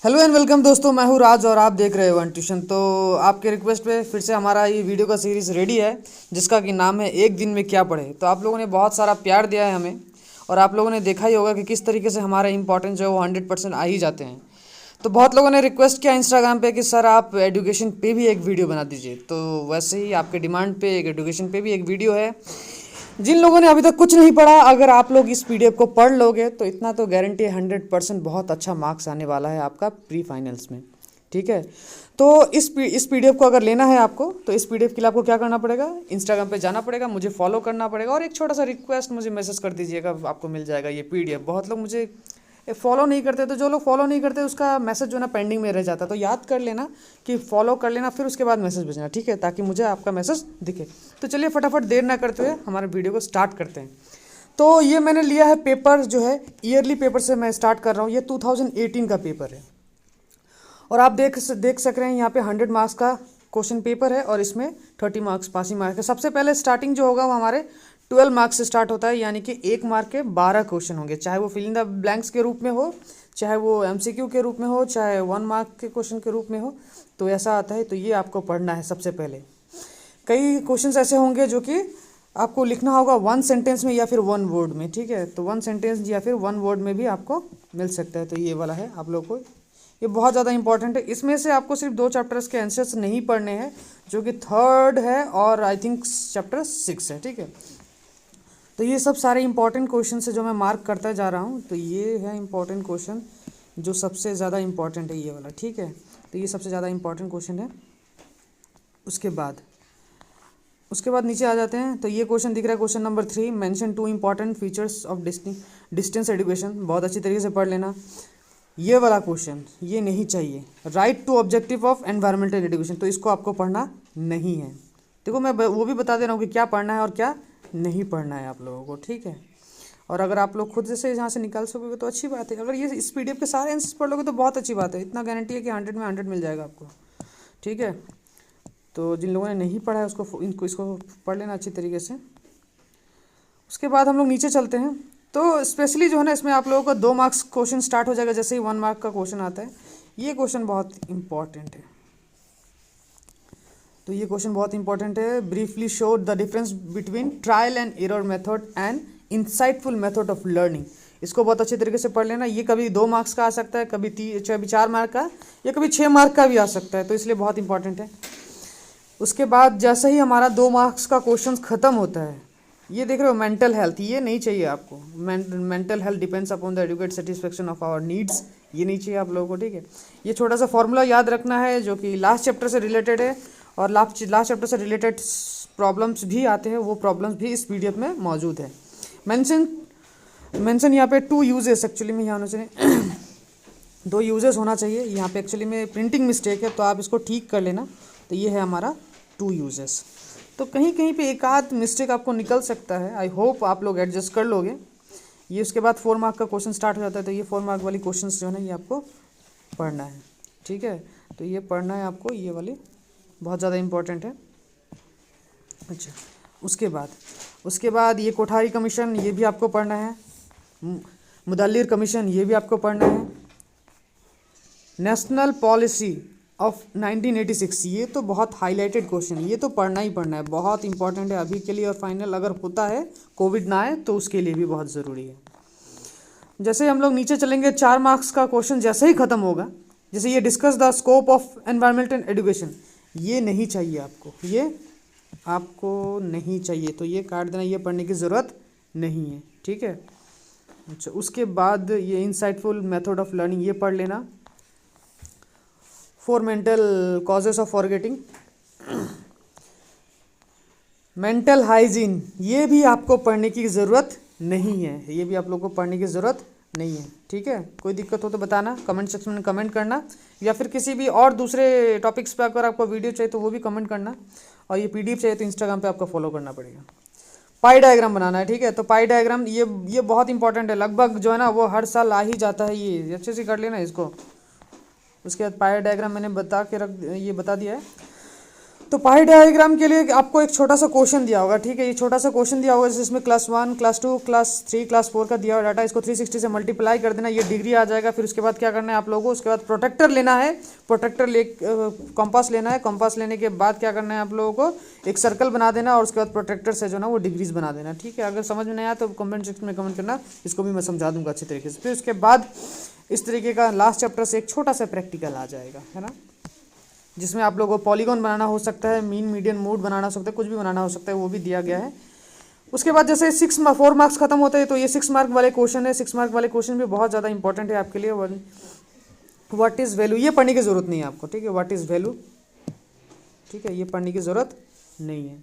Hello and welcome दोस्तों, मैं हूँ राज और आप देख रहे हो वन ट्यूशन। तो आपके रिक्वेस्ट पे फिर से हमारा ये वीडियो का सीरीज़ रेडी है, जिसका कि नाम है एक दिन में क्या पढ़े। तो आप लोगों ने बहुत सारा प्यार दिया है हमें, और आप लोगों ने देखा ही होगा कि किस तरीके से हमारे इंपॉर्टेंट जो है वो 100% आ ही जाते हैं। तो बहुत लोगों ने रिक्वेस्ट किया इंस्टाग्राम पे कि सर आप एजुकेशन पे भी एक वीडियो बना दीजिए। तो वैसे ही आपके डिमांड पे एक एजुकेशन पे भी एक वीडियो है। जिन लोगों ने अभी तक कुछ नहीं पढ़ा, अगर आप लोग इस पीडीएफ को पढ़ लोगे तो इतना तो गारंटी है 100% बहुत अच्छा मार्क्स आने वाला है आपका प्री फाइनल्स में। ठीक है। तो इस पीडीएफ को अगर लेना है आपको, तो इस पीडीएफ के लिए आपको क्या करना पड़ेगा, इंस्टाग्राम पे जाना पड़ेगा, मुझे फॉलो करना पड़ेगा, और एक छोटा सा रिक्वेस्ट मुझे मैसेज कर दीजिएगा, आपको मिल जाएगा ये पीडीएफ। बहुत लोग मुझे फॉलो नहीं करते, तो जो लोग फॉलो नहीं करते उसका मैसेज जो है ना पेंडिंग में रह जाता है। तो याद कर लेना कि फॉलो कर लेना, फिर उसके बाद मैसेज भेजना, ठीक है, ताकि मुझे आपका मैसेज दिखे। तो चलिए फटाफट देर ना करते हुए हमारे वीडियो को स्टार्ट करते हैं। तो ये मैंने लिया है पेपर जो है ईयरली पेपर से मैं स्टार्ट कर रहा हूँ। ये 2018 का पेपर है, और आप देख सक रहे हैं यहाँ पे 100 मार्क्स का क्वेश्चन पेपर है, और इसमें 30 मार्क्स पासिंग मार्क्स है। सबसे पहले स्टार्टिंग जो होगा वो हमारे 12 मार्क्स से स्टार्ट होता है, यानी कि 1 मार्क के 12 क्वेश्चन होंगे, चाहे वो फिल इन द ब्लैंक्स के रूप में हो, चाहे वो एमसीक्यू के रूप में हो, चाहे 1 मार्क के क्वेश्चन के रूप में हो। तो ऐसा आता है, तो ये आपको पढ़ना है सबसे पहले। कई क्वेश्चन ऐसे होंगे जो कि आपको लिखना होगा 1 सेंटेंस में या फिर 1 वर्ड में, ठीक है। तो 1 सेंटेंस या फिर 1 वर्ड में भी आपको मिल सकता है। तो ये वाला है आप लोग को, ये बहुत ज़्यादा इंपॉर्टेंट है। इसमें से आपको सिर्फ 2 चैप्टर्स के आंसर्स नहीं पढ़ने हैं, जो कि 3rd है और आई थिंक चैप्टर 6 है, ठीक है। तो ये सब सारे इंपॉर्टेंट क्वेश्चन है जो मैं मार्क करता जा रहा हूँ। तो ये है इंपॉर्टेंट क्वेश्चन, जो सबसे ज़्यादा इंपॉर्टेंट है ये वाला, ठीक है। तो ये सबसे ज़्यादा इंपॉर्टेंट क्वेश्चन है। उसके बाद नीचे आ जाते हैं। तो ये क्वेश्चन दिख रहा है, question number 3, mention 2 important features of distance education. बहुत अच्छी तरीके से पढ़ लेना। ये वाला क्वेश्चन ये नहीं चाहिए, write two objective of environmental education, तो इसको आपको पढ़ना नहीं है। देखो मैं वो भी बता दे रहा हूँ कि क्या पढ़ना है और क्या नहीं पढ़ना है आप लोगों को, ठीक है। और अगर आप लोग खुद से यहाँ से निकाल सकोगे तो अच्छी बात है। अगर ये इस पीडीएफ के सारे आंसर्स पढ़ लोगे तो बहुत अच्छी बात है। इतना गारंटी है कि 100 में 100 मिल जाएगा आपको, ठीक है। तो जिन लोगों ने नहीं पढ़ा है इसको पढ़ लेना अच्छी तरीके से। उसके बाद हम लोग नीचे चलते हैं। तो स्पेशली जो है ना, इसमें आप लोगों को 2 मार्क्स क्वेश्चन स्टार्ट हो जाएगा जैसे ही 1 मार्क का क्वेश्चन आता है। ये क्वेश्चन बहुत इंपॉर्टेंट है। तो ये क्वेश्चन बहुत इंपॉर्टेंट है। Briefly show the difference between trial and error method and insightful method of learning. इसको बहुत अच्छे तरीके से पढ़ लेना। ये कभी 2 मार्क्स का आ सकता है, कभी 4 मार्क का, या कभी 6 मार्क का भी आ सकता है, तो इसलिए बहुत इंपॉर्टेंट है। उसके बाद जैसे ही हमारा 2 मार्क्स का क्वेश्चन ख़त्म होता है, ये देख रहे हो मेंटल हेल्थ, ये नहीं चाहिए आपको। Mental health depends upon the adequate satisfaction of our needs, ये नहीं चाहिए आप लोगों को, ठीक है। ये छोटा सा फॉर्मूला याद रखना है जो कि लास्ट चैप्टर से रिलेटेड है, और लास्ट चैप्टर से रिलेटेड प्रॉब्लम्स भी आते हैं, वो प्रॉब्लम्स भी इस पीडीएफ में मौजूद है। मेंशन यहाँ पे 2 यूजेस एक्चुअली में यहाँ होना चाहिए 2 यूजेस होना चाहिए यहाँ पे। एक्चुअली में प्रिंटिंग मिस्टेक है, तो आप इसको ठीक कर लेना। तो ये है हमारा 2 यूजेस। तो कहीं कहीं पे एक आध मिस्टेक आपको निकल सकता है, आई होप आप लोग एडजस्ट कर लोगे। ये उसके बाद 4 मार्क का क्वेश्चन स्टार्ट हो जाता है। तो ये 4 मार्क वाली क्वेश्चन जो है ना, ये आपको पढ़ना है, ठीक है। तो ये पढ़ना है आपको, ये वाली बहुत ज़्यादा इंपॉर्टेंट है। अच्छा, उसके बाद ये कोठारी कमीशन, ये भी आपको पढ़ना है। मुदल्लिर कमीशन, ये भी आपको पढ़ना है। नेशनल पॉलिसी ऑफ 1986, ये तो बहुत हाईलाइटेड क्वेश्चन है, ये तो पढ़ना ही पढ़ना है, बहुत इंपॉर्टेंट है अभी के लिए। और फाइनल अगर होता है, कोविड ना आए, तो उसके लिए भी बहुत ज़रूरी है। जैसे हम लोग नीचे चलेंगे, 4 मार्क्स का क्वेश्चन जैसे ही ख़त्म होगा, जैसे ये discuss the scope of environmental education, ये नहीं चाहिए आपको, ये आपको नहीं चाहिए, तो ये काट देना, ये पढ़ने की ज़रूरत नहीं है, ठीक है। अच्छा, उसके बाद ये इंसाइटफुल मेथड ऑफ लर्निंग, ये पढ़ लेना। 4 mental causes of forgetting. Mental hygiene, ये भी आपको पढ़ने की ज़रूरत नहीं है, ये भी आप लोग को पढ़ने की ज़रूरत नहीं है, ठीक है। कोई दिक्कत हो तो बताना, कमेंट सेक्शन में कमेंट करना, या फिर किसी भी और दूसरे टॉपिक्स पे अगर आपको वीडियो चाहिए तो वो भी कमेंट करना। और ये पीडीएफ चाहिए तो इंस्टाग्राम पे आपको फॉलो करना पड़ेगा। पाई डायग्राम बनाना है, ठीक है। तो पाई डायग्राम ये बहुत इंपॉर्टेंट है, लगभग जो है ना वो हर साल आ ही जाता है, ये अच्छे से कर लेना इसको। उसके बाद पाई डायग्राम मैंने बता दिया है। तो पाई डायग्राम के लिए आपको एक छोटा सा क्वेश्चन दिया होगा, ठीक है। ये छोटा सा क्वेश्चन दिया होगा जिसमें क्लास 1, क्लास 2, क्लास 3, क्लास 4 का दिया हुआ डाटा, इसको 360 से मल्टीप्लाई कर देना, ये डिग्री आ जाएगा। फिर उसके बाद क्या करना है आप लोगों को, उसके बाद प्रोटेक्टर लेना है, प्रोटेक्टर ले कंपास लेना है, कंपास लेने के बाद क्या करना है आप लोगों को, एक सर्कल बना देना और उसके बाद प्रोटेक्टर से जो ना वो डिग्रीज बना देना, ठीक है। अगर समझ में नहीं आया तो कमेंट सेक्शन में कमेंट करना, इसको भी मैं समझा दूंगा अच्छे तरीके से। फिर उसके बाद इस तरीके का लास्ट चैप्टर से एक छोटा सा प्रैक्टिकल आ जाएगा, है ना, जिसमें आप लोगों को पॉलीगॉन बनाना हो सकता है, मीन मीडियन मोड बनाना हो सकता है, कुछ भी बनाना हो सकता है, वो भी दिया गया है। उसके बाद जैसे 4 मार्क्स खत्म होते हैं तो ये 6 मार्क वाले क्वेश्चन है। 6 मार्क वाले क्वेश्चन भी बहुत ज़्यादा इंपॉर्टेंट है आपके लिए। व्हाट इज़ वैल्यू, ये पढ़ने की ज़रूरत नहीं है आपको, ठीक है। व्हाट इज़ वैल्यू, ठीक है, ये पढ़ने की ज़रूरत नहीं है।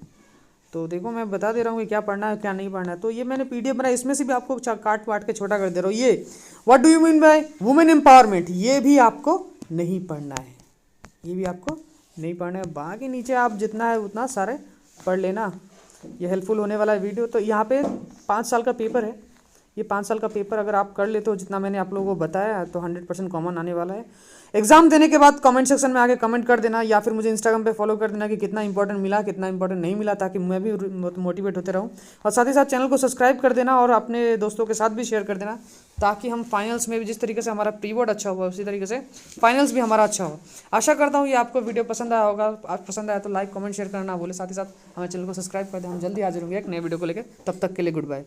तो देखो मैं बता दे रहा हूँ कि क्या पढ़ना है क्या नहीं पढ़ना है। तो ये मैंने पीडीएफ बनाया, इसमें से भी आपको काट वाट के छोटा कर दे रहा हूँ। ये what do you mean by women empowerment, ये भी आपको नहीं पढ़ना है, ये भी आपको नहीं पढ़ना है। बाकी नीचे आप जितना है उतना सारे पढ़ लेना, ये हेल्पफुल होने वाला है वीडियो। तो यहाँ पे 5 साल का पेपर है, ये 5 साल का पेपर अगर आप कर लेते हो जितना मैंने आप लोगों को बताया तो 100% कॉमन आने वाला है। एग्जाम देने के बाद कमेंट सेक्शन में आके कमेंट कर देना, या फिर मुझे इंस्टाग्राम पे फॉलो कर देना कि कितना इंपॉर्टेंट मिला कितना इंपॉर्टेंट नहीं मिला, ताकि मैं भी मोटिवेट होते रहूँ। और साथ ही साथ चैनल को सब्सक्राइब कर देना और अपने दोस्तों के साथ भी शेयर कर देना, ताकि हम फाइनल्स में भी जिस तरीके से हमारा प्री बोर्ड अच्छा हुआ उसी तरीके से फाइनल्स भी हमारा अच्छा हो। आशा करता हूँ ये आपको वीडियो पसंद आया होगा। आप पसंद आया तो लाइक कमेंट शेयर करना बोले, साथ ही साथ हमारे चैनल को सब्सक्राइब कर दें। हम जल्दी हाजिर होंगे एक नए वीडियो को लेकर, तब तक के लिए गुड बाय।